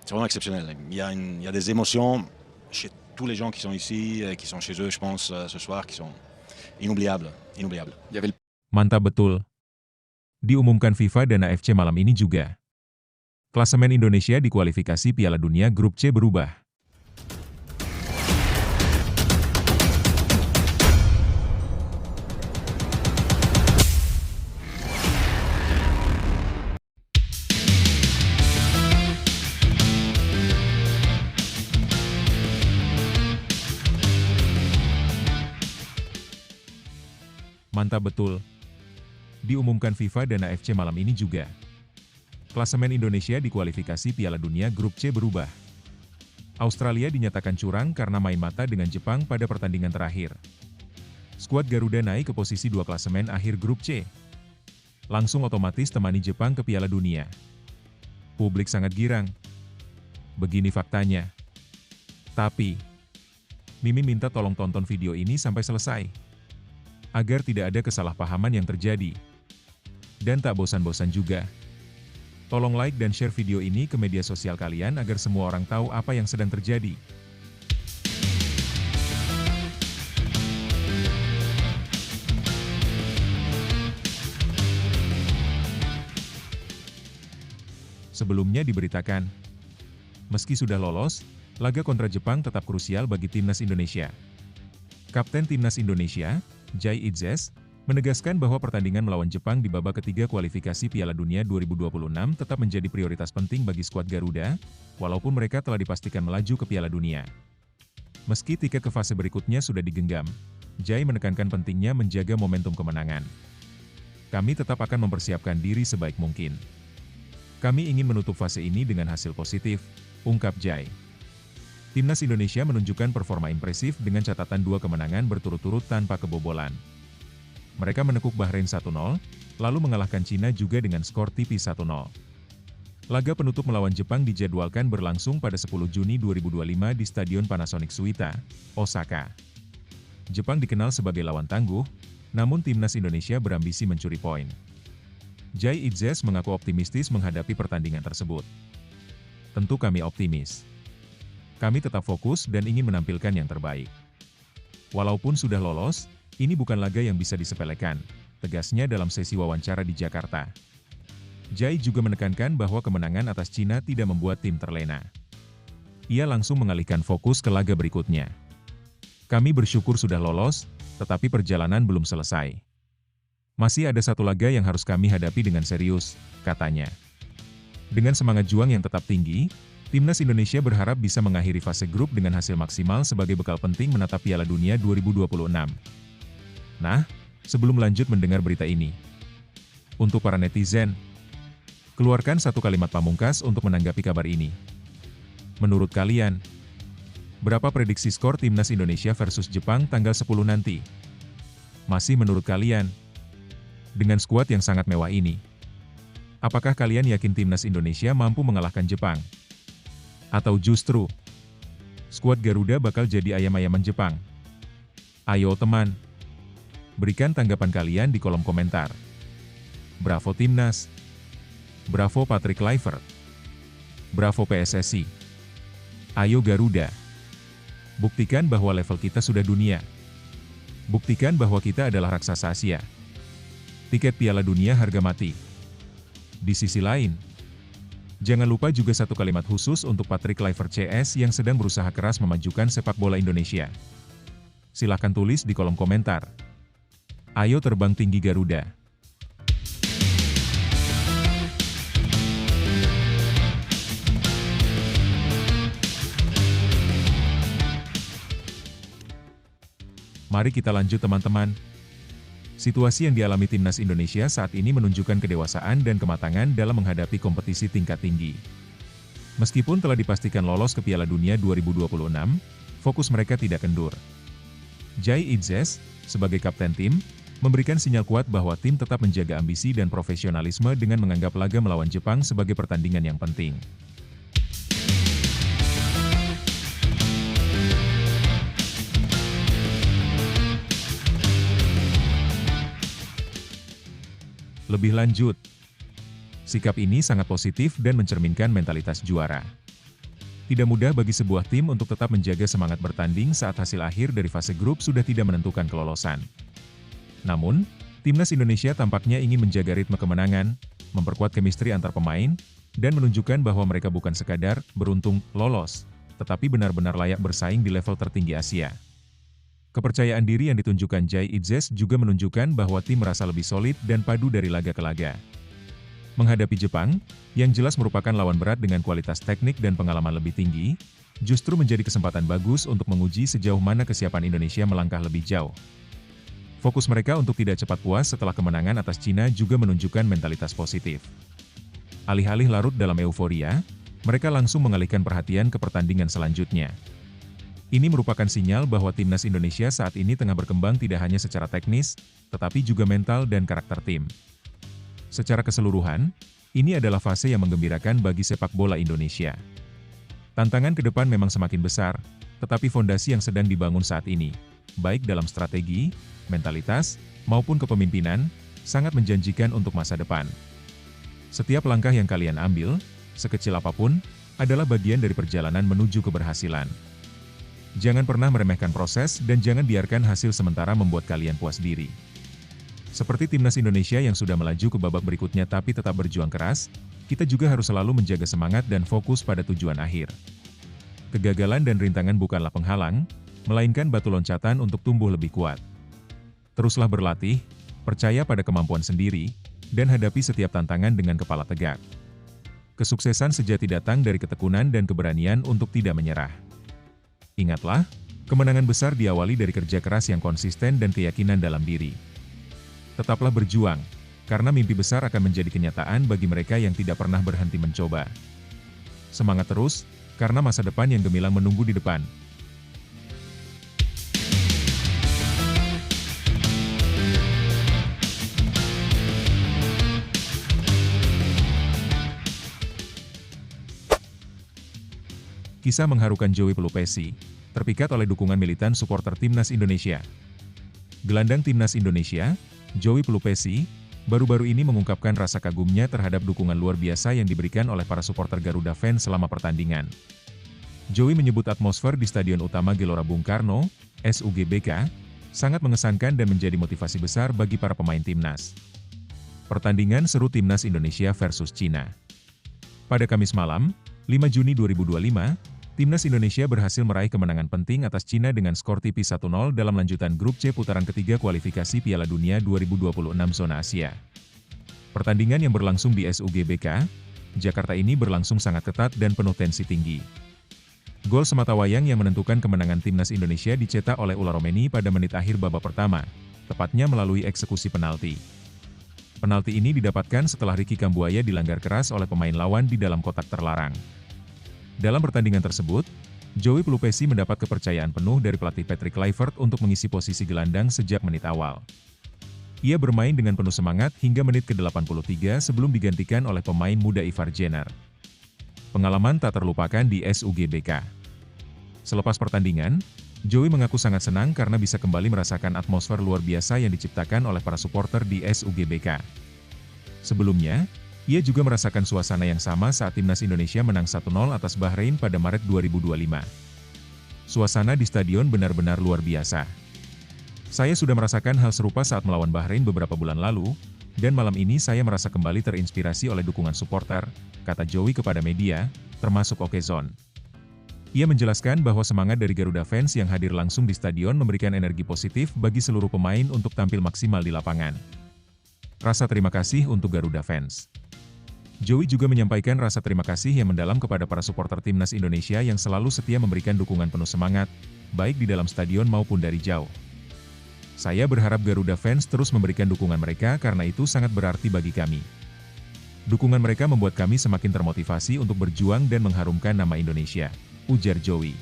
C'est vraiment exceptionnel. Il y a des émotions chez tous les gens qui sont ici, qui sont chez eux, je pense, ce soir, qui sont inoubliables. Inoubliables. Il y avait le Mantap betul. Diumumkan FIFA dan AFC malam ini juga. Klasemen Indonesia di kualifikasi Piala Dunia Grup C berubah. Mantap betul. Diumumkan FIFA dan AFC malam ini juga. Klasemen Indonesia di kualifikasi Piala Dunia Grup C berubah. Australia dinyatakan curang karena main mata dengan Jepang pada pertandingan terakhir. Skuad Garuda naik ke posisi 2 klasemen akhir Grup C. Langsung otomatis temani Jepang ke Piala Dunia. Publik sangat girang. Begini faktanya. Tapi, Mimin minta tolong tonton video ini sampai selesai, agar tidak ada kesalahpahaman yang terjadi. Dan tak bosan-bosan juga, tolong like dan share video ini ke media sosial kalian agar semua orang tahu apa yang sedang terjadi. Sebelumnya diberitakan, meski sudah lolos, laga kontra Jepang tetap krusial bagi timnas Indonesia. Kapten timnas Indonesia, Jai Itzes, menegaskan bahwa pertandingan melawan Jepang di babak ketiga kualifikasi Piala Dunia 2026 tetap menjadi prioritas penting bagi skuad Garuda, walaupun mereka telah dipastikan melaju ke Piala Dunia. Meski tiket ke fase berikutnya sudah digenggam, Jai menekankan pentingnya menjaga momentum kemenangan. Kami tetap akan mempersiapkan diri sebaik mungkin. Kami ingin menutup fase ini dengan hasil positif, ungkap Jai. Timnas Indonesia menunjukkan performa impresif dengan catatan 2 kemenangan berturut-turut tanpa kebobolan. Mereka menekuk Bahrain 1-0, lalu mengalahkan Cina juga dengan skor tipis 1-0. Laga penutup melawan Jepang dijadwalkan berlangsung pada 10 Juni 2025 di Stadion Panasonic Suita, Osaka. Jepang dikenal sebagai lawan tangguh, namun timnas Indonesia berambisi mencuri poin. Jai Itzes mengaku optimistis menghadapi pertandingan tersebut. Tentu kami optimis. Kami tetap fokus dan ingin menampilkan yang terbaik. Walaupun sudah lolos, ini bukan laga yang bisa disepelekan, tegasnya dalam sesi wawancara di Jakarta. Jai juga menekankan bahwa kemenangan atas Cina tidak membuat tim terlena. Ia langsung mengalihkan fokus ke laga berikutnya. Kami bersyukur sudah lolos, tetapi perjalanan belum selesai. Masih ada satu laga yang harus kami hadapi dengan serius, katanya. Dengan semangat juang yang tetap tinggi, Timnas Indonesia berharap bisa mengakhiri fase grup dengan hasil maksimal sebagai bekal penting menatap Piala Dunia 2026. Nah, sebelum lanjut mendengar berita ini, untuk para netizen, keluarkan satu kalimat pamungkas untuk menanggapi kabar ini. Menurut kalian, berapa prediksi skor Timnas Indonesia versus Jepang tanggal 10 nanti? Masih menurut kalian, dengan skuad yang sangat mewah ini, apakah kalian yakin Timnas Indonesia mampu mengalahkan Jepang? Atau justru, skuad Garuda bakal jadi ayam-ayaman Jepang? Ayo teman, berikan tanggapan kalian di kolom komentar. Bravo Timnas. Bravo Patrick Kluivert. Bravo PSSI. Ayo Garuda. Buktikan bahwa level kita sudah dunia. Buktikan bahwa kita adalah raksasa Asia. Tiket Piala Dunia harga mati. Di sisi lain, jangan lupa juga satu kalimat khusus untuk Patrick Kluivert CS yang sedang berusaha keras memajukan sepak bola Indonesia. Silahkan tulis di kolom komentar. Ayo terbang tinggi Garuda. Mari kita lanjut teman-teman. Situasi yang dialami Timnas Indonesia saat ini menunjukkan kedewasaan dan kematangan dalam menghadapi kompetisi tingkat tinggi. Meskipun telah dipastikan lolos ke Piala Dunia 2026, fokus mereka tidak kendur. Jai Itzes, sebagai kapten tim, memberikan sinyal kuat bahwa tim tetap menjaga ambisi dan profesionalisme dengan menganggap laga melawan Jepang sebagai pertandingan yang penting. Lebih lanjut, sikap ini sangat positif dan mencerminkan mentalitas juara. Tidak mudah bagi sebuah tim untuk tetap menjaga semangat bertanding saat hasil akhir dari fase grup sudah tidak menentukan kelolosan. Namun, Timnas Indonesia tampaknya ingin menjaga ritme kemenangan, memperkuat chemistry antar pemain, dan menunjukkan bahwa mereka bukan sekadar beruntung lolos, tetapi benar-benar layak bersaing di level tertinggi Asia. Kepercayaan diri yang ditunjukkan Jai Itzes juga menunjukkan bahwa tim merasa lebih solid dan padu dari laga ke laga. Menghadapi Jepang, yang jelas merupakan lawan berat dengan kualitas teknik dan pengalaman lebih tinggi, justru menjadi kesempatan bagus untuk menguji sejauh mana kesiapan Indonesia melangkah lebih jauh. Fokus mereka untuk tidak cepat puas setelah kemenangan atas Cina juga menunjukkan mentalitas positif. Alih-alih larut dalam euforia, mereka langsung mengalihkan perhatian ke pertandingan selanjutnya. Ini merupakan sinyal bahwa Timnas Indonesia saat ini tengah berkembang tidak hanya secara teknis, tetapi juga mental dan karakter tim. Secara keseluruhan, ini adalah fase yang menggembirakan bagi sepak bola Indonesia. Tantangan ke depan memang semakin besar, tetapi fondasi yang sedang dibangun saat ini, baik dalam strategi, mentalitas, maupun kepemimpinan, sangat menjanjikan untuk masa depan. Setiap langkah yang kalian ambil, sekecil apapun, adalah bagian dari perjalanan menuju keberhasilan. Jangan pernah meremehkan proses dan jangan biarkan hasil sementara membuat kalian puas diri. Seperti Timnas Indonesia yang sudah melaju ke babak berikutnya tapi tetap berjuang keras, kita juga harus selalu menjaga semangat dan fokus pada tujuan akhir. Kegagalan dan rintangan bukanlah penghalang, melainkan batu loncatan untuk tumbuh lebih kuat. Teruslah berlatih, percaya pada kemampuan sendiri, dan hadapi setiap tantangan dengan kepala tegak. Kesuksesan sejati datang dari ketekunan dan keberanian untuk tidak menyerah. Ingatlah, kemenangan besar diawali dari kerja keras yang konsisten dan keyakinan dalam diri. Tetaplah berjuang, karena mimpi besar akan menjadi kenyataan bagi mereka yang tidak pernah berhenti mencoba. Semangat terus, karena masa depan yang gemilang menunggu di depan. Kisah mengharukan Joey Pelupesi, terpikat oleh dukungan militan supporter Timnas Indonesia. Gelandang Timnas Indonesia, Joey Pelupesi, baru-baru ini mengungkapkan rasa kagumnya terhadap dukungan luar biasa yang diberikan oleh para supporter Garuda fans selama pertandingan. Joey menyebut atmosfer di Stadion Utama Gelora Bung Karno, SUGBK, sangat mengesankan dan menjadi motivasi besar bagi para pemain Timnas. Pertandingan seru Timnas Indonesia versus Cina. Pada Kamis malam, 5 Juni 2025, Timnas Indonesia berhasil meraih kemenangan penting atas Cina dengan skor tipis 1-0 dalam lanjutan grup C putaran ketiga kualifikasi Piala Dunia 2026 zona Asia. Pertandingan yang berlangsung di SUGBK, Jakarta ini berlangsung sangat ketat dan penuh tensi tinggi. Gol sematawayang yang menentukan kemenangan Timnas Indonesia dicetak oleh Ula Romeni pada menit akhir babak pertama, tepatnya melalui eksekusi penalti. Penalti ini didapatkan setelah Ricky Kambuaya dilanggar keras oleh pemain lawan di dalam kotak terlarang. Dalam pertandingan tersebut, Joey Pelupesi mendapat kepercayaan penuh dari pelatih Patrick Kluivert untuk mengisi posisi gelandang sejak menit awal. Ia bermain dengan penuh semangat hingga menit ke-83 sebelum digantikan oleh pemain muda Ivar Jenner. Pengalaman tak terlupakan di SUGBK. Selepas pertandingan, Joey mengaku sangat senang karena bisa kembali merasakan atmosfer luar biasa yang diciptakan oleh para supporter di SUGBK. Sebelumnya, ia juga merasakan suasana yang sama saat Timnas Indonesia menang 1-0 atas Bahrain pada Maret 2025. Suasana di stadion benar-benar luar biasa. Saya sudah merasakan hal serupa saat melawan Bahrain beberapa bulan lalu, dan malam ini saya merasa kembali terinspirasi oleh dukungan supporter, kata Joey kepada media, termasuk Okezone. Ia menjelaskan bahwa semangat dari Garuda fans yang hadir langsung di stadion memberikan energi positif bagi seluruh pemain untuk tampil maksimal di lapangan. Rasa terima kasih untuk Garuda fans. Joey juga menyampaikan rasa terima kasih yang mendalam kepada para supporter Timnas Indonesia yang selalu setia memberikan dukungan penuh semangat, baik di dalam stadion maupun dari jauh. Saya berharap Garuda fans terus memberikan dukungan mereka karena itu sangat berarti bagi kami. Dukungan mereka membuat kami semakin termotivasi untuk berjuang dan mengharumkan nama Indonesia, ujar Joey.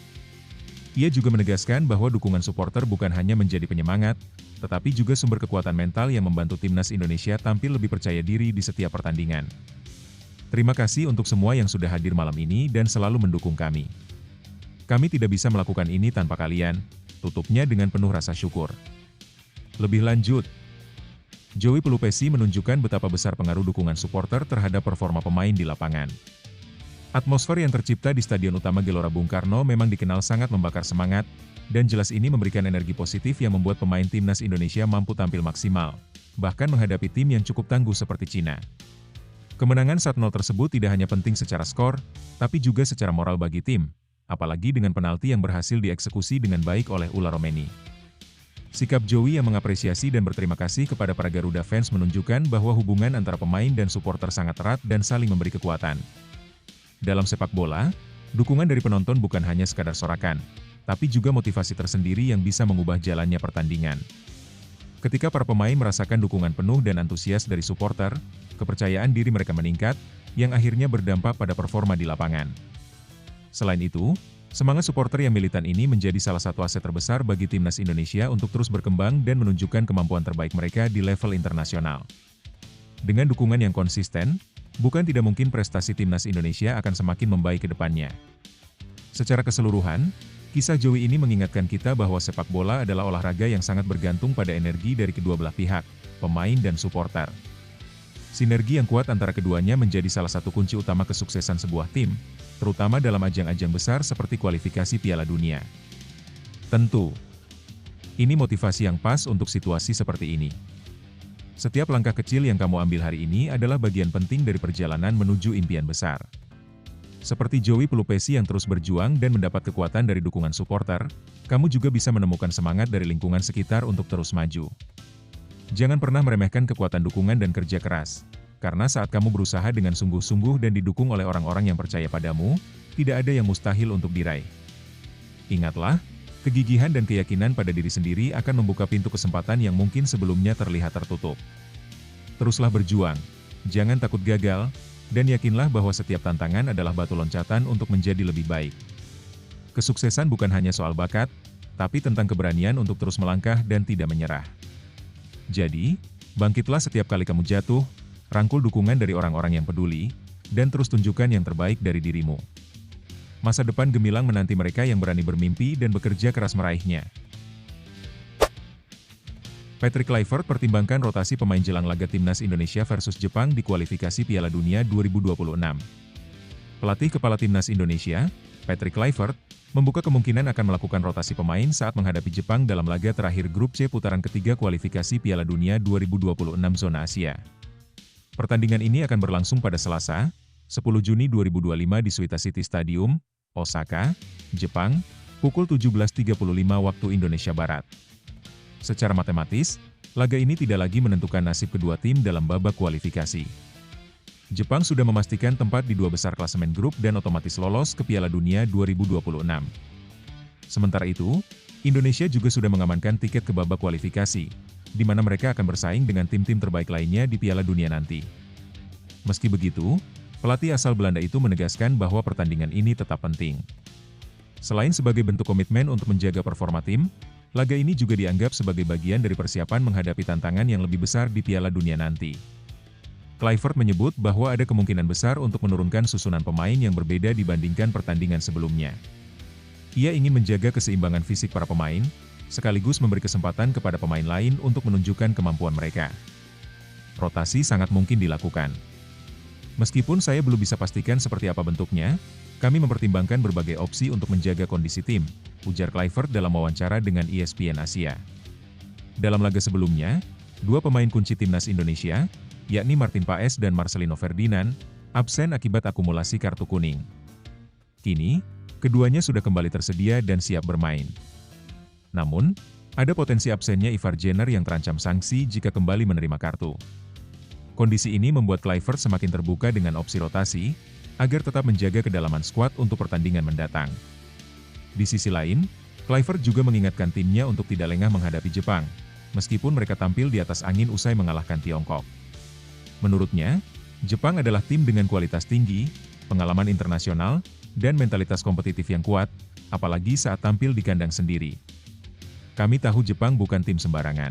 Ia juga menegaskan bahwa dukungan supporter bukan hanya menjadi penyemangat, tetapi juga sumber kekuatan mental yang membantu Timnas Indonesia tampil lebih percaya diri di setiap pertandingan. Terima kasih untuk semua yang sudah hadir malam ini dan selalu mendukung kami. Kami tidak bisa melakukan ini tanpa kalian, tutupnya dengan penuh rasa syukur. Lebih lanjut, Joey Pelupesi menunjukkan betapa besar pengaruh dukungan supporter terhadap performa pemain di lapangan. Atmosfer yang tercipta di Stadion Utama Gelora Bung Karno memang dikenal sangat membakar semangat, dan jelas ini memberikan energi positif yang membuat pemain timnas Indonesia mampu tampil maksimal, bahkan menghadapi tim yang cukup tangguh seperti Cina. Kemenangan 1-0 tersebut tidak hanya penting secara skor, tapi juga secara moral bagi tim, apalagi dengan penalti yang berhasil dieksekusi dengan baik oleh Ula Romeni. Sikap Joey yang mengapresiasi dan berterima kasih kepada para Garuda fans menunjukkan bahwa hubungan antara pemain dan supporter sangat erat dan saling memberi kekuatan. Dalam sepak bola, dukungan dari penonton bukan hanya sekadar sorakan, tapi juga motivasi tersendiri yang bisa mengubah jalannya pertandingan. Ketika para pemain merasakan dukungan penuh dan antusias dari supporter, kepercayaan diri mereka meningkat, yang akhirnya berdampak pada performa di lapangan. Selain itu, semangat supporter yang militan ini menjadi salah satu aset terbesar bagi timnas Indonesia untuk terus berkembang dan menunjukkan kemampuan terbaik mereka di level internasional. Dengan dukungan yang konsisten, bukan tidak mungkin prestasi timnas Indonesia akan semakin membaik ke depannya. Secara keseluruhan, kisah Joey ini mengingatkan kita bahwa sepak bola adalah olahraga yang sangat bergantung pada energi dari kedua belah pihak, pemain dan supporter. Sinergi yang kuat antara keduanya menjadi salah satu kunci utama kesuksesan sebuah tim, terutama dalam ajang-ajang besar seperti kualifikasi Piala Dunia. Tentu, ini motivasi yang pas untuk situasi seperti ini. Setiap langkah kecil yang kamu ambil hari ini adalah bagian penting dari perjalanan menuju impian besar. Seperti Joey Pelupesi yang terus berjuang dan mendapat kekuatan dari dukungan supporter, kamu juga bisa menemukan semangat dari lingkungan sekitar untuk terus maju. Jangan pernah meremehkan kekuatan dukungan dan kerja keras, karena saat kamu berusaha dengan sungguh-sungguh dan didukung oleh orang-orang yang percaya padamu, tidak ada yang mustahil untuk diraih. Ingatlah, kegigihan dan keyakinan pada diri sendiri akan membuka pintu kesempatan yang mungkin sebelumnya terlihat tertutup. Teruslah berjuang, jangan takut gagal, dan yakinlah bahwa setiap tantangan adalah batu loncatan untuk menjadi lebih baik. Kesuksesan bukan hanya soal bakat, tapi tentang keberanian untuk terus melangkah dan tidak menyerah. Jadi, bangkitlah setiap kali kamu jatuh, rangkul dukungan dari orang-orang yang peduli, dan terus tunjukkan yang terbaik dari dirimu. Masa depan gemilang menanti mereka yang berani bermimpi dan bekerja keras meraihnya. Patrick Kluivert pertimbangkan rotasi pemain jelang laga timnas Indonesia versus Jepang di kualifikasi Piala Dunia 2026. Pelatih kepala timnas Indonesia, Patrick Kluivert, membuka kemungkinan akan melakukan rotasi pemain saat menghadapi Jepang dalam laga terakhir grup C putaran ketiga kualifikasi Piala Dunia 2026 zona Asia. Pertandingan ini akan berlangsung pada Selasa, 10 Juni 2025 di Suita City Stadium, Osaka, Jepang, pukul 17.35 waktu Indonesia Barat. Secara matematis, laga ini tidak lagi menentukan nasib kedua tim dalam babak kualifikasi. Jepang sudah memastikan tempat di dua besar klasemen grup dan otomatis lolos ke Piala Dunia 2026. Sementara itu, Indonesia juga sudah mengamankan tiket ke babak kualifikasi, di mana mereka akan bersaing dengan tim-tim terbaik lainnya di Piala Dunia nanti. Meski begitu, pelatih asal Belanda itu menegaskan bahwa pertandingan ini tetap penting. Selain sebagai bentuk komitmen untuk menjaga performa tim, laga ini juga dianggap sebagai bagian dari persiapan menghadapi tantangan yang lebih besar di Piala Dunia nanti. Kluivert menyebut bahwa ada kemungkinan besar untuk menurunkan susunan pemain yang berbeda dibandingkan pertandingan sebelumnya. Ia ingin menjaga keseimbangan fisik para pemain, sekaligus memberi kesempatan kepada pemain lain untuk menunjukkan kemampuan mereka. Rotasi sangat mungkin dilakukan. Meskipun saya belum bisa pastikan seperti apa bentuknya, kami mempertimbangkan berbagai opsi untuk menjaga kondisi tim, ujar Kluivert dalam wawancara dengan ESPN Asia. Dalam laga sebelumnya, dua pemain kunci timnas Indonesia, yakni Martin Paes dan Marcelino Ferdinand, absen akibat akumulasi kartu kuning. Kini, keduanya sudah kembali tersedia dan siap bermain. Namun, ada potensi absennya Ivar Jenner yang terancam sanksi jika kembali menerima kartu. Kondisi ini membuat Kluivert semakin terbuka dengan opsi rotasi, agar tetap menjaga kedalaman skuad untuk pertandingan mendatang. Di sisi lain, Kluivert juga mengingatkan timnya untuk tidak lengah menghadapi Jepang, meskipun mereka tampil di atas angin usai mengalahkan Tiongkok. Menurutnya, Jepang adalah tim dengan kualitas tinggi, pengalaman internasional, dan mentalitas kompetitif yang kuat, apalagi saat tampil di kandang sendiri. Kami tahu Jepang bukan tim sembarangan.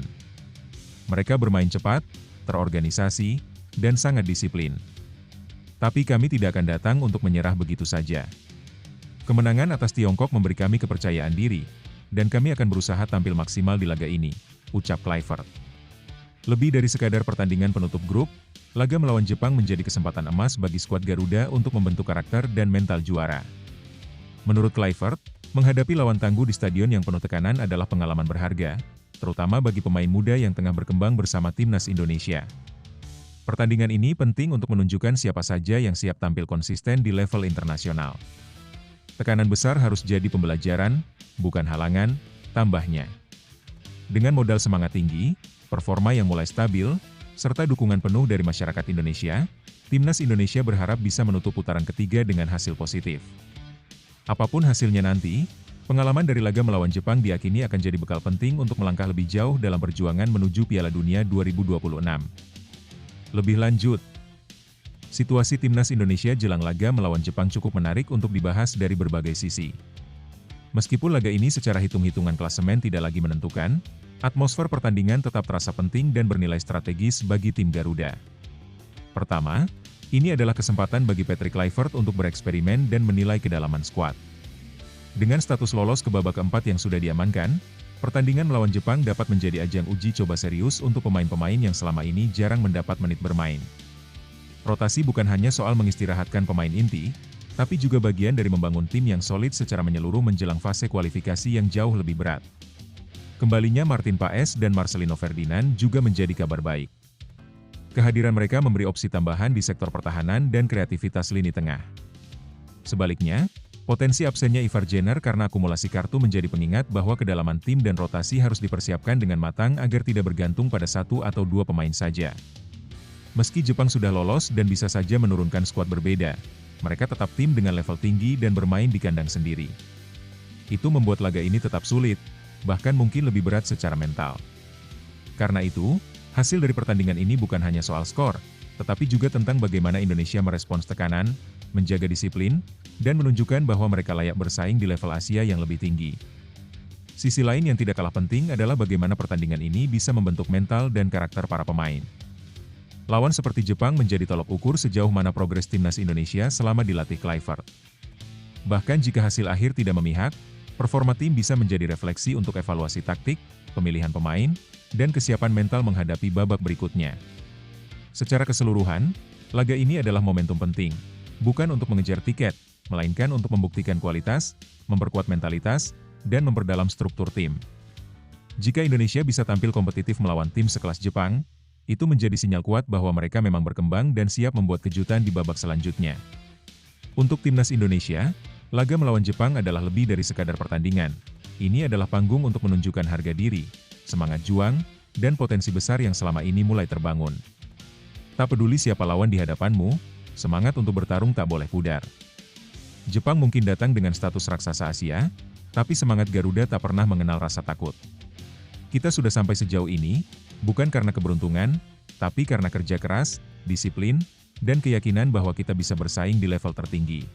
Mereka bermain cepat, terorganisasi, dan sangat disiplin. Tapi kami tidak akan datang untuk menyerah begitu saja. Kemenangan atas Tiongkok memberi kami kepercayaan diri, dan kami akan berusaha tampil maksimal di laga ini, ucap Kluivert. Lebih dari sekadar pertandingan penutup grup, laga melawan Jepang menjadi kesempatan emas bagi skuad Garuda untuk membentuk karakter dan mental juara. Menurut Kluivert, menghadapi lawan tangguh di stadion yang penuh tekanan adalah pengalaman berharga, terutama bagi pemain muda yang tengah berkembang bersama timnas Indonesia. Pertandingan ini penting untuk menunjukkan siapa saja yang siap tampil konsisten di level internasional. Tekanan besar harus jadi pembelajaran, bukan halangan, tambahnya. Dengan modal semangat tinggi, performa yang mulai stabil, serta dukungan penuh dari masyarakat Indonesia, timnas Indonesia berharap bisa menutup putaran ketiga dengan hasil positif. Apapun hasilnya nanti, pengalaman dari laga melawan Jepang diyakini akan jadi bekal penting untuk melangkah lebih jauh dalam perjuangan menuju Piala Dunia 2026. Lebih lanjut, situasi timnas Indonesia jelang laga melawan Jepang cukup menarik untuk dibahas dari berbagai sisi. Meskipun laga ini secara hitung-hitungan klasemen tidak lagi menentukan, atmosfer pertandingan tetap terasa penting dan bernilai strategis bagi tim Garuda. Pertama, ini adalah kesempatan bagi Patrick Kluivert untuk bereksperimen dan menilai kedalaman skuad. Dengan status lolos ke babak keempat yang sudah diamankan, pertandingan melawan Jepang dapat menjadi ajang uji coba serius untuk pemain-pemain yang selama ini jarang mendapat menit bermain. Rotasi bukan hanya soal mengistirahatkan pemain inti, tapi juga bagian dari membangun tim yang solid secara menyeluruh menjelang fase kualifikasi yang jauh lebih berat. Kembalinya Martin Paes dan Marcelino Ferdinand juga menjadi kabar baik. Kehadiran mereka memberi opsi tambahan di sektor pertahanan dan kreativitas lini tengah. Sebaliknya, potensi absennya Ivar Jenner karena akumulasi kartu menjadi pengingat bahwa kedalaman tim dan rotasi harus dipersiapkan dengan matang agar tidak bergantung pada satu atau dua pemain saja. Meski Jepang sudah lolos dan bisa saja menurunkan skuad berbeda, mereka tetap tim dengan level tinggi dan bermain di kandang sendiri. Itu membuat laga ini tetap sulit, bahkan mungkin lebih berat secara mental. Karena itu, hasil dari pertandingan ini bukan hanya soal skor, tetapi juga tentang bagaimana Indonesia merespons tekanan, menjaga disiplin, dan menunjukkan bahwa mereka layak bersaing di level Asia yang lebih tinggi. Sisi lain yang tidak kalah penting adalah bagaimana pertandingan ini bisa membentuk mental dan karakter para pemain. Lawan seperti Jepang menjadi tolok ukur sejauh mana progres timnas Indonesia selama dilatih Kluivert. Bahkan jika hasil akhir tidak memihak, performa tim bisa menjadi refleksi untuk evaluasi taktik, pemilihan pemain, dan kesiapan mental menghadapi babak berikutnya. Secara keseluruhan, laga ini adalah momentum penting, bukan untuk mengejar tiket, melainkan untuk membuktikan kualitas, memperkuat mentalitas, dan memperdalam struktur tim. Jika Indonesia bisa tampil kompetitif melawan tim sekelas Jepang, itu menjadi sinyal kuat bahwa mereka memang berkembang dan siap membuat kejutan di babak selanjutnya. Untuk timnas Indonesia, laga melawan Jepang adalah lebih dari sekadar pertandingan. Ini adalah panggung untuk menunjukkan harga diri, semangat juang, dan potensi besar yang selama ini mulai terbangun. Tak peduli siapa lawan di hadapanmu, semangat untuk bertarung tak boleh pudar. Jepang mungkin datang dengan status raksasa Asia, tapi semangat Garuda tak pernah mengenal rasa takut. Kita sudah sampai sejauh ini, bukan karena keberuntungan, tapi karena kerja keras, disiplin, dan keyakinan bahwa kita bisa bersaing di level tertinggi.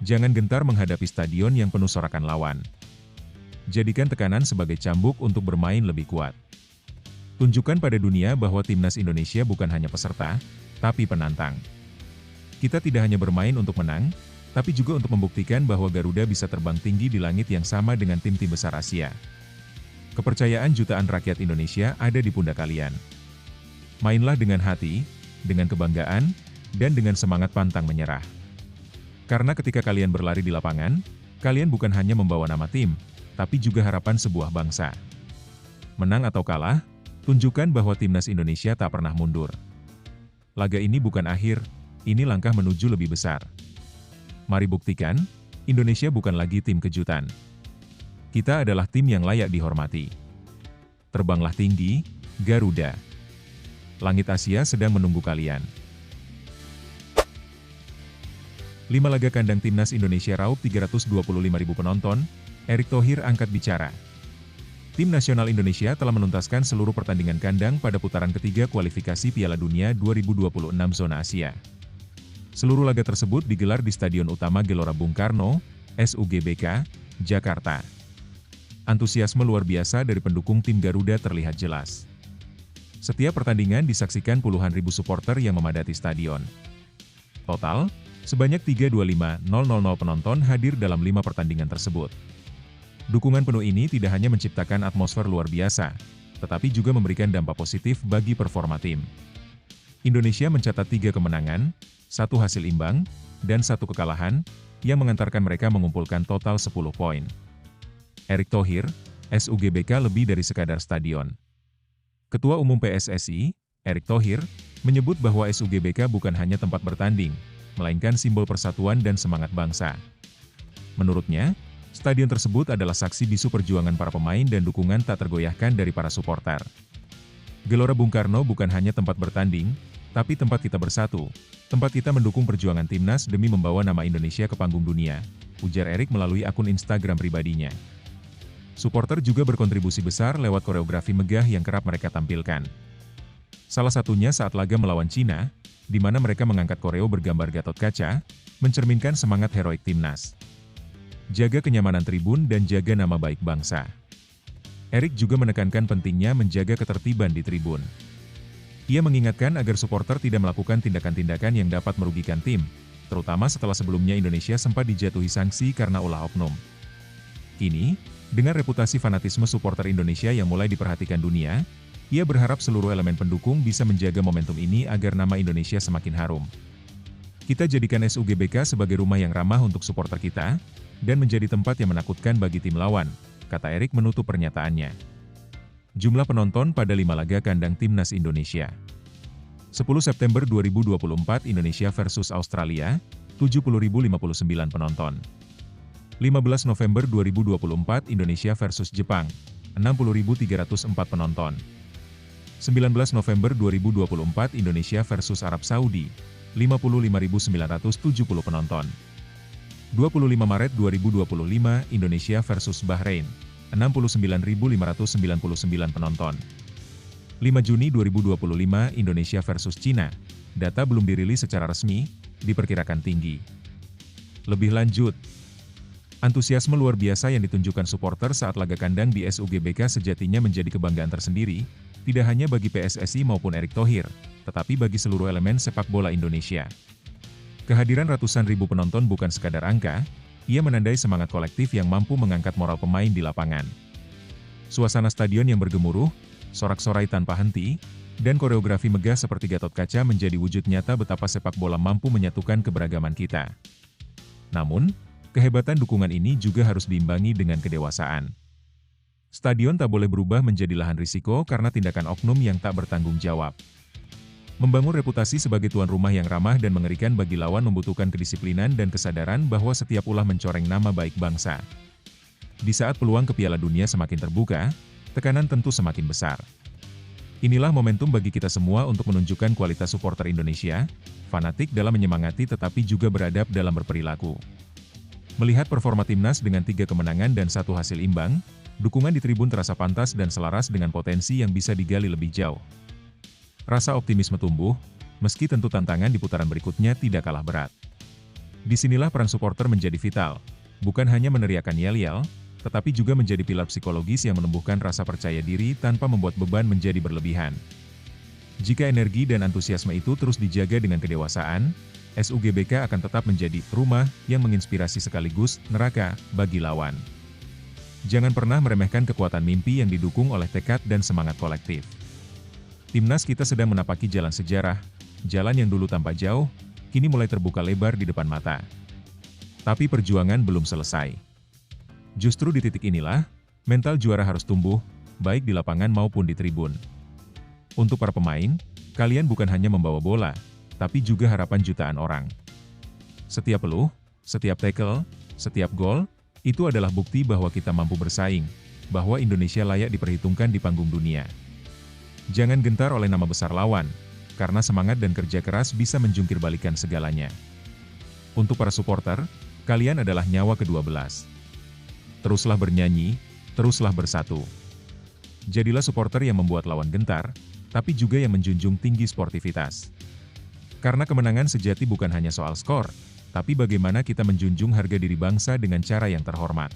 Jangan gentar menghadapi stadion yang penuh sorakan lawan. Jadikan tekanan sebagai cambuk untuk bermain lebih kuat. Tunjukkan pada dunia bahwa timnas Indonesia bukan hanya peserta, tapi penantang. Kita tidak hanya bermain untuk menang, tapi juga untuk membuktikan bahwa Garuda bisa terbang tinggi di langit yang sama dengan tim-tim besar Asia. Kepercayaan jutaan rakyat Indonesia ada di pundak kalian. Mainlah dengan hati, dengan kebanggaan, dan dengan semangat pantang menyerah. Karena ketika kalian berlari di lapangan, kalian bukan hanya membawa nama tim, tapi juga harapan sebuah bangsa. Menang atau kalah, tunjukkan bahwa timnas Indonesia tak pernah mundur. Laga ini bukan akhir, ini langkah menuju lebih besar. Mari buktikan, Indonesia bukan lagi tim kejutan. Kita adalah tim yang layak dihormati. Terbanglah tinggi, Garuda. Langit Asia sedang menunggu kalian. 5 laga kandang timnas Indonesia raup 325.000 penonton, Erick Thohir angkat bicara. Tim nasional Indonesia telah menuntaskan seluruh pertandingan kandang pada putaran ketiga kualifikasi Piala Dunia 2026 zona Asia. Seluruh laga tersebut digelar di Stadion Utama Gelora Bung Karno, SUGBK, Jakarta. Antusiasme luar biasa dari pendukung tim Garuda terlihat jelas. Setiap pertandingan disaksikan puluhan ribu supporter yang memadati stadion. Total, sebanyak 325.000 penonton hadir dalam 5 pertandingan tersebut. Dukungan penuh ini tidak hanya menciptakan atmosfer luar biasa, tetapi juga memberikan dampak positif bagi performa tim. Indonesia mencatat 3 kemenangan, 1 hasil imbang, dan 1 kekalahan, yang mengantarkan mereka mengumpulkan total 10 poin. Erick Thohir, SUGBK lebih dari sekadar stadion. Ketua Umum PSSI, Erick Thohir, menyebut bahwa SUGBK bukan hanya tempat bertanding, melainkan simbol persatuan dan semangat bangsa. Menurutnya, stadion tersebut adalah saksi bisu perjuangan para pemain dan dukungan tak tergoyahkan dari para supporter. Gelora Bung Karno bukan hanya tempat bertanding, tapi tempat kita bersatu, tempat kita mendukung perjuangan timnas demi membawa nama Indonesia ke panggung dunia, ujar Erick melalui akun Instagram pribadinya. Supporter juga berkontribusi besar lewat koreografi megah yang kerap mereka tampilkan. Salah satunya saat laga melawan Cina, di mana mereka mengangkat koreo bergambar Gatot Kaca, mencerminkan semangat heroik timnas. Jaga kenyamanan tribun dan jaga nama baik bangsa. Erick juga menekankan pentingnya menjaga ketertiban di tribun. Ia mengingatkan agar supporter tidak melakukan tindakan-tindakan yang dapat merugikan tim, terutama setelah sebelumnya Indonesia sempat dijatuhi sanksi karena ulah oknum. Kini, dengan reputasi fanatisme supporter Indonesia yang mulai diperhatikan dunia, ia berharap seluruh elemen pendukung bisa menjaga momentum ini agar nama Indonesia semakin harum. Kita jadikan SUGBK sebagai rumah yang ramah untuk supporter kita, dan menjadi tempat yang menakutkan bagi tim lawan, kata Erick menutup pernyataannya. Jumlah penonton pada 5 laga kandang Timnas Indonesia. 10 September 2024 Indonesia versus Australia, 70.059 penonton. 15 November 2024 Indonesia versus Jepang, 60.304 penonton. 19 November 2024 Indonesia versus Arab Saudi, 55.970 penonton. 25 Maret 2025 Indonesia versus Bahrain, 69.599 penonton. 5 Juni 2025 Indonesia versus Cina, data belum dirilis secara resmi, diperkirakan tinggi. Lebih lanjut, antusiasme luar biasa yang ditunjukkan supporter saat laga kandang di SUGBK sejatinya menjadi kebanggaan tersendiri, tidak hanya bagi PSSI maupun Erick Thohir, tetapi bagi seluruh elemen sepak bola Indonesia. Kehadiran ratusan ribu penonton bukan sekadar angka, ia menandai semangat kolektif yang mampu mengangkat moral pemain di lapangan. Suasana stadion yang bergemuruh, sorak-sorai tanpa henti, dan koreografi megah seperti Gatot Kaca menjadi wujud nyata betapa sepak bola mampu menyatukan keberagaman kita. Namun, kehebatan dukungan ini juga harus diimbangi dengan kedewasaan. Stadion tak boleh berubah menjadi lahan risiko karena tindakan oknum yang tak bertanggung jawab. Membangun reputasi sebagai tuan rumah yang ramah dan mengerikan bagi lawan membutuhkan kedisiplinan dan kesadaran bahwa setiap ulah mencoreng nama baik bangsa. Di saat peluang ke Piala Dunia semakin terbuka, tekanan tentu semakin besar. Inilah momentum bagi kita semua untuk menunjukkan kualitas supporter Indonesia, fanatik dalam menyemangati tetapi juga beradab dalam berperilaku. Melihat performa timnas dengan 3 kemenangan dan 1 hasil imbang, dukungan di tribun terasa pantas dan selaras dengan potensi yang bisa digali lebih jauh. Rasa optimisme tumbuh, meski tentu tantangan di putaran berikutnya tidak kalah berat. Disinilah peran supporter menjadi vital, bukan hanya meneriakan yel-yel, tetapi juga menjadi pilar psikologis yang menumbuhkan rasa percaya diri tanpa membuat beban menjadi berlebihan. Jika energi dan antusiasme itu terus dijaga dengan kedewasaan, SUGBK akan tetap menjadi rumah yang menginspirasi sekaligus neraka bagi lawan. Jangan pernah meremehkan kekuatan mimpi yang didukung oleh tekad dan semangat kolektif. Timnas kita sedang menapaki jalan sejarah, jalan yang dulu tampak jauh, kini mulai terbuka lebar di depan mata. Tapi perjuangan belum selesai. Justru di titik inilah, mental juara harus tumbuh, baik di lapangan maupun di tribun. Untuk para pemain, kalian bukan hanya membawa bola, tapi juga harapan jutaan orang. Setiap peluh, setiap tackle, setiap gol, itu adalah bukti bahwa kita mampu bersaing, bahwa Indonesia layak diperhitungkan di panggung dunia. Jangan gentar oleh nama besar lawan, karena semangat dan kerja keras bisa menjungkir balikan segalanya. Untuk para supporter, kalian adalah nyawa ke-12. Teruslah bernyanyi, teruslah bersatu. Jadilah supporter yang membuat lawan gentar, tapi juga yang menjunjung tinggi sportivitas. Karena kemenangan sejati bukan hanya soal skor, tapi bagaimana kita menjunjung harga diri bangsa dengan cara yang terhormat.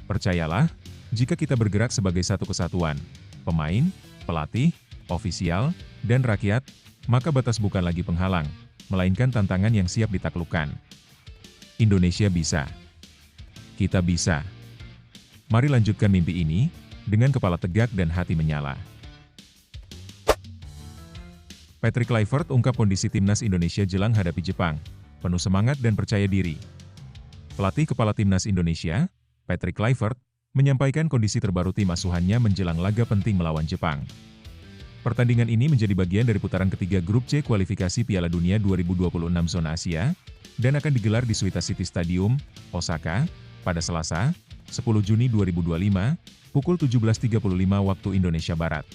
Percayalah, jika kita bergerak sebagai satu kesatuan, pemain, pelatih, ofisial, dan rakyat, maka batas bukan lagi penghalang, melainkan tantangan yang siap ditaklukkan. Indonesia bisa. Kita bisa. Mari lanjutkan mimpi ini, dengan kepala tegak dan hati menyala. Patrick Kluivert ungkap kondisi timnas Indonesia jelang hadapi Jepang, penuh semangat dan percaya diri. Pelatih kepala timnas Indonesia, Patrick Kluivert, menyampaikan kondisi terbaru tim asuhannya menjelang laga penting melawan Jepang. Pertandingan ini menjadi bagian dari putaran ketiga Grup C kualifikasi Piala Dunia 2026 zona Asia, dan akan digelar di Suita City Stadium, Osaka, pada Selasa, 10 Juni 2025, pukul 17.35 waktu Indonesia Barat.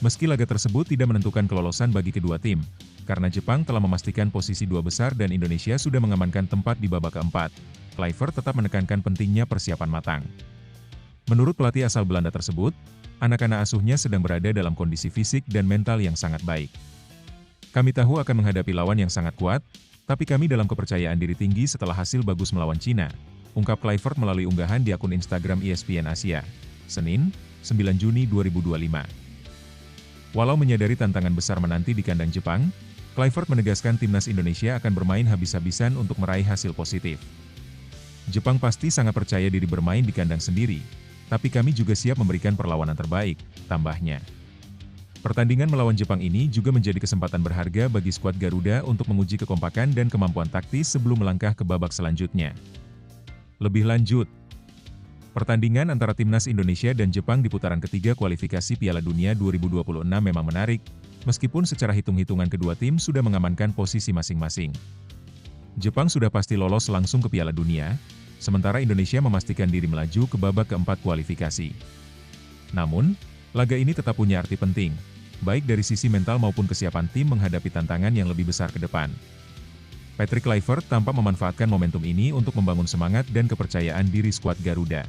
Meski laga tersebut tidak menentukan kelolosan bagi kedua tim, karena Jepang telah memastikan posisi dua besar dan Indonesia sudah mengamankan tempat di babak keempat, Kluivert tetap menekankan pentingnya persiapan matang. Menurut pelatih asal Belanda tersebut, anak-anak asuhnya sedang berada dalam kondisi fisik dan mental yang sangat baik. Kami tahu akan menghadapi lawan yang sangat kuat, tapi kami dalam kepercayaan diri tinggi setelah hasil bagus melawan Cina, ungkap Kluivert melalui unggahan di akun Instagram ESPN Asia, Senin, 9 Juni 2025. Walau menyadari tantangan besar menanti di kandang Jepang, Kluivert menegaskan timnas Indonesia akan bermain habis-habisan untuk meraih hasil positif. Jepang pasti sangat percaya diri bermain di kandang sendiri, tapi kami juga siap memberikan perlawanan terbaik, tambahnya. Pertandingan melawan Jepang ini juga menjadi kesempatan berharga bagi skuad Garuda untuk menguji kekompakan dan kemampuan taktis sebelum melangkah ke babak selanjutnya. Lebih lanjut, pertandingan antara timnas Indonesia dan Jepang di putaran ketiga kualifikasi Piala Dunia 2026 memang menarik, meskipun secara hitung-hitungan kedua tim sudah mengamankan posisi masing-masing. Jepang sudah pasti lolos langsung ke Piala Dunia, sementara Indonesia memastikan diri melaju ke babak keempat kualifikasi. Namun, laga ini tetap punya arti penting, baik dari sisi mental maupun kesiapan tim menghadapi tantangan yang lebih besar ke depan. Patrick Kluivert tampak memanfaatkan momentum ini untuk membangun semangat dan kepercayaan diri skuad Garuda.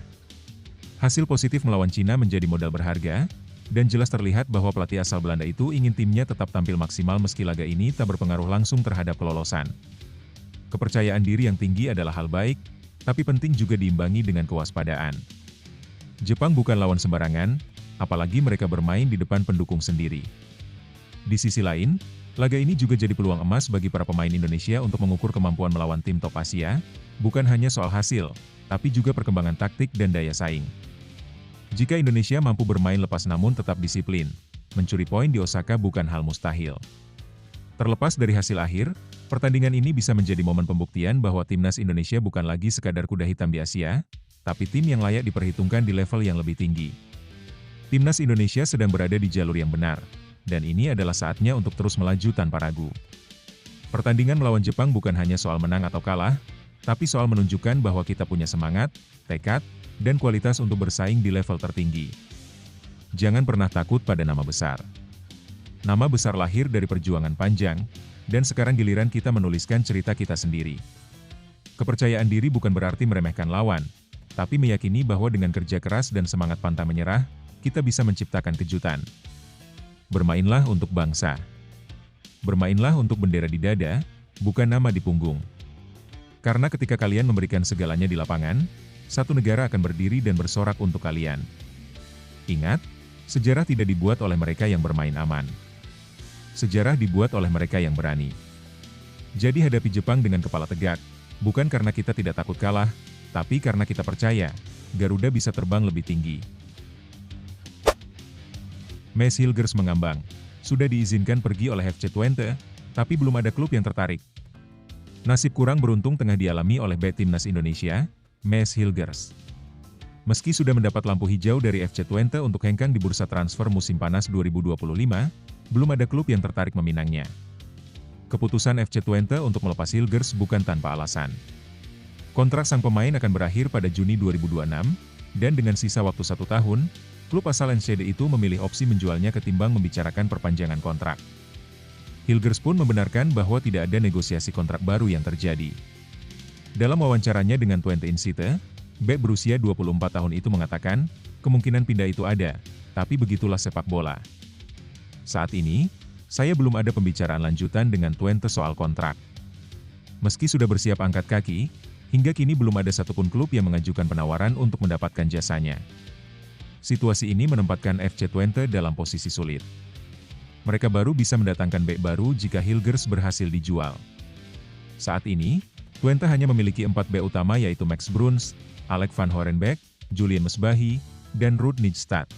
Hasil positif melawan Cina menjadi modal berharga, dan jelas terlihat bahwa pelatih asal Belanda itu ingin timnya tetap tampil maksimal meski laga ini tak berpengaruh langsung terhadap kelolosan. Kepercayaan diri yang tinggi adalah hal baik, tapi penting juga diimbangi dengan kewaspadaan. Jepang bukan lawan sembarangan, apalagi mereka bermain di depan pendukung sendiri. Di sisi lain, laga ini juga jadi peluang emas bagi para pemain Indonesia untuk mengukur kemampuan melawan tim top Asia, bukan hanya soal hasil, tapi juga perkembangan taktik dan daya saing. Jika Indonesia mampu bermain lepas namun tetap disiplin, mencuri poin di Osaka bukan hal mustahil. Terlepas dari hasil akhir, pertandingan ini bisa menjadi momen pembuktian bahwa timnas Indonesia bukan lagi sekadar kuda hitam di Asia, tapi tim yang layak diperhitungkan di level yang lebih tinggi. Timnas Indonesia sedang berada di jalur yang benar, dan ini adalah saatnya untuk terus melaju tanpa ragu. Pertandingan melawan Jepang bukan hanya soal menang atau kalah, tapi soal menunjukkan bahwa kita punya semangat, tekad, dan kualitas untuk bersaing di level tertinggi. Jangan pernah takut pada nama besar. Nama besar lahir dari perjuangan panjang, dan sekarang giliran kita menuliskan cerita kita sendiri. Kepercayaan diri bukan berarti meremehkan lawan, tapi meyakini bahwa dengan kerja keras dan semangat pantang menyerah, kita bisa menciptakan kejutan. Bermainlah untuk bangsa. Bermainlah untuk bendera di dada, bukan nama di punggung. Karena ketika kalian memberikan segalanya di lapangan, satu negara akan berdiri dan bersorak untuk kalian. Ingat, sejarah tidak dibuat oleh mereka yang bermain aman. Sejarah dibuat oleh mereka yang berani. Jadi hadapi Jepang dengan kepala tegak, bukan karena kita tidak takut kalah, tapi karena kita percaya, Garuda bisa terbang lebih tinggi. Mads Hilgers mengambang, sudah diizinkan pergi oleh FC Twente, tapi belum ada klub yang tertarik. Nasib kurang beruntung tengah dialami oleh bek timnas Indonesia, Mads Hilgers. Meski sudah mendapat lampu hijau dari FC Twente untuk hengkang di bursa transfer musim panas 2025, belum ada klub yang tertarik meminangnya. Keputusan FC Twente untuk melepas Hilgers bukan tanpa alasan. Kontrak sang pemain akan berakhir pada Juni 2026, dan dengan sisa waktu 1 tahun, klub asal NCD itu memilih opsi menjualnya ketimbang membicarakan perpanjangan kontrak. Hilgers pun membenarkan bahwa tidak ada negosiasi kontrak baru yang terjadi. Dalam wawancaranya dengan Twente Insite, bek berusia 24 tahun itu mengatakan, kemungkinan pindah itu ada, tapi begitulah sepak bola. Saat ini, saya belum ada pembicaraan lanjutan dengan Twente soal kontrak. Meski sudah bersiap angkat kaki, hingga kini belum ada satupun klub yang mengajukan penawaran untuk mendapatkan jasanya. Situasi ini menempatkan FC Twente dalam posisi sulit. Mereka baru bisa mendatangkan bek baru jika Hilgers berhasil dijual. Saat ini, Twente hanya memiliki 4 bek utama yaitu Max Bruns, Alec van Horenbeek, Julian Mesbahy, dan Ruud Nijstad.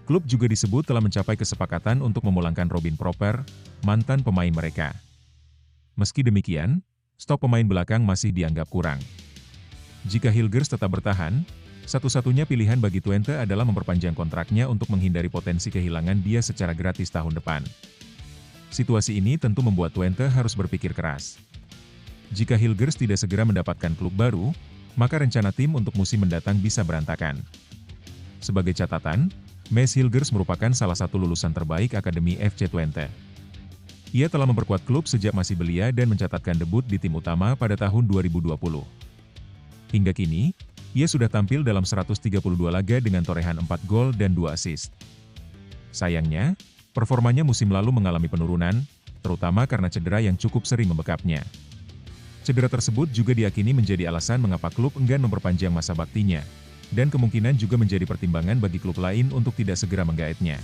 Klub juga disebut telah mencapai kesepakatan untuk memulangkan Robin Proper, mantan pemain mereka. Meski demikian, stok pemain belakang masih dianggap kurang. Jika Hilgers tetap bertahan, satu-satunya pilihan bagi Twente adalah memperpanjang kontraknya untuk menghindari potensi kehilangan dia secara gratis tahun depan. Situasi ini tentu membuat Twente harus berpikir keras. Jika Hilgers tidak segera mendapatkan klub baru, maka rencana tim untuk musim mendatang bisa berantakan. Sebagai catatan, Mads Hilgers merupakan salah satu lulusan terbaik Akademi FC Twente. Ia telah memperkuat klub sejak masih belia dan mencatatkan debut di tim utama pada tahun 2020. Hingga kini, ia sudah tampil dalam 132 laga dengan torehan 4 gol dan 2 assist. Sayangnya, performanya musim lalu mengalami penurunan, terutama karena cedera yang cukup sering membekapnya. Cedera tersebut juga diyakini menjadi alasan mengapa klub enggan memperpanjang masa baktinya, dan kemungkinan juga menjadi pertimbangan bagi klub lain untuk tidak segera menggaetnya.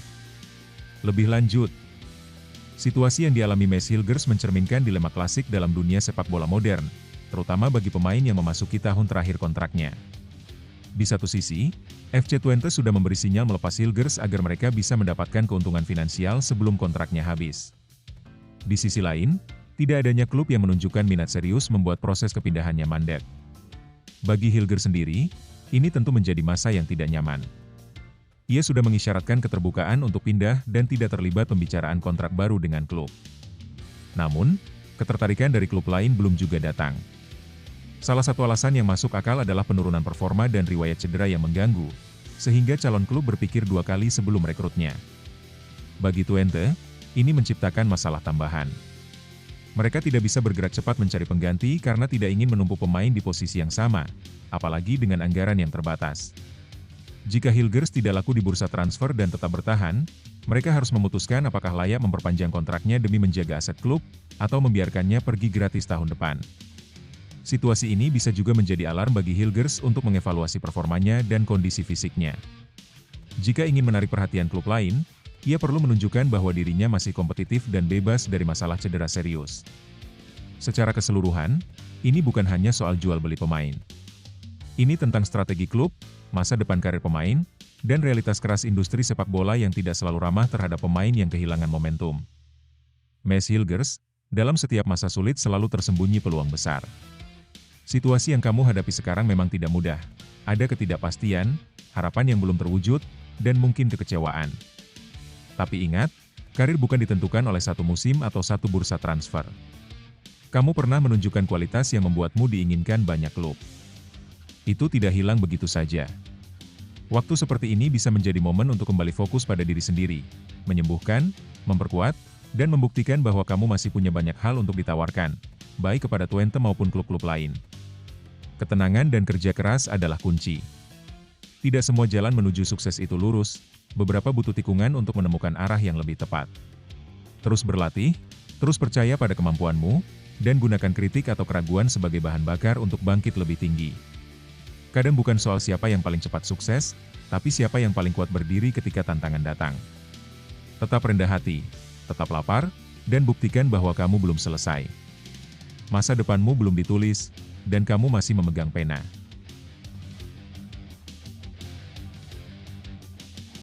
Lebih lanjut, situasi yang dialami Mads Hilgers mencerminkan dilema klasik dalam dunia sepak bola modern, terutama bagi pemain yang memasuki tahun terakhir kontraknya. Di satu sisi, FC Twente sudah memberi sinyal melepas Hilgers agar mereka bisa mendapatkan keuntungan finansial sebelum kontraknya habis. Di sisi lain, tidak adanya klub yang menunjukkan minat serius membuat proses kepindahannya mandek. Bagi Hilgers sendiri, ini tentu menjadi masa yang tidak nyaman. Ia sudah mengisyaratkan keterbukaan untuk pindah dan tidak terlibat pembicaraan kontrak baru dengan klub. Namun, ketertarikan dari klub lain belum juga datang. Salah satu alasan yang masuk akal adalah penurunan performa dan riwayat cedera yang mengganggu, sehingga calon klub berpikir 2 kali sebelum merekrutnya. Bagi Twente, ini menciptakan masalah tambahan. Mereka tidak bisa bergerak cepat mencari pengganti karena tidak ingin menumpuk pemain di posisi yang sama, apalagi dengan anggaran yang terbatas. Jika Hilgers tidak laku di bursa transfer dan tetap bertahan, mereka harus memutuskan apakah layak memperpanjang kontraknya demi menjaga aset klub, atau membiarkannya pergi gratis tahun depan. Situasi ini bisa juga menjadi alarm bagi Hilgers untuk mengevaluasi performanya dan kondisi fisiknya. Jika ingin menarik perhatian klub lain, ia perlu menunjukkan bahwa dirinya masih kompetitif dan bebas dari masalah cedera serius. Secara keseluruhan, ini bukan hanya soal jual beli pemain. Ini tentang strategi klub, masa depan karir pemain, dan realitas keras industri sepak bola yang tidak selalu ramah terhadap pemain yang kehilangan momentum. Mads Hilgers, dalam setiap masa sulit selalu tersembunyi peluang besar. Situasi yang kamu hadapi sekarang memang tidak mudah. Ada ketidakpastian, harapan yang belum terwujud, dan mungkin kekecewaan. Tapi ingat, karir bukan ditentukan oleh satu musim atau satu bursa transfer. Kamu pernah menunjukkan kualitas yang membuatmu diinginkan banyak klub. Itu tidak hilang begitu saja. Waktu seperti ini bisa menjadi momen untuk kembali fokus pada diri sendiri, menyembuhkan, memperkuat, dan membuktikan bahwa kamu masih punya banyak hal untuk ditawarkan, baik kepada Twente maupun klub-klub lain. Ketenangan dan kerja keras adalah kunci. Tidak semua jalan menuju sukses itu lurus, beberapa butuh tikungan untuk menemukan arah yang lebih tepat. Terus berlatih, terus percaya pada kemampuanmu, dan gunakan kritik atau keraguan sebagai bahan bakar untuk bangkit lebih tinggi. Kadang bukan soal siapa yang paling cepat sukses, tapi siapa yang paling kuat berdiri ketika tantangan datang. Tetap rendah hati, tetap lapar, dan buktikan bahwa kamu belum selesai. Masa depanmu belum ditulis, dan kamu masih memegang pena.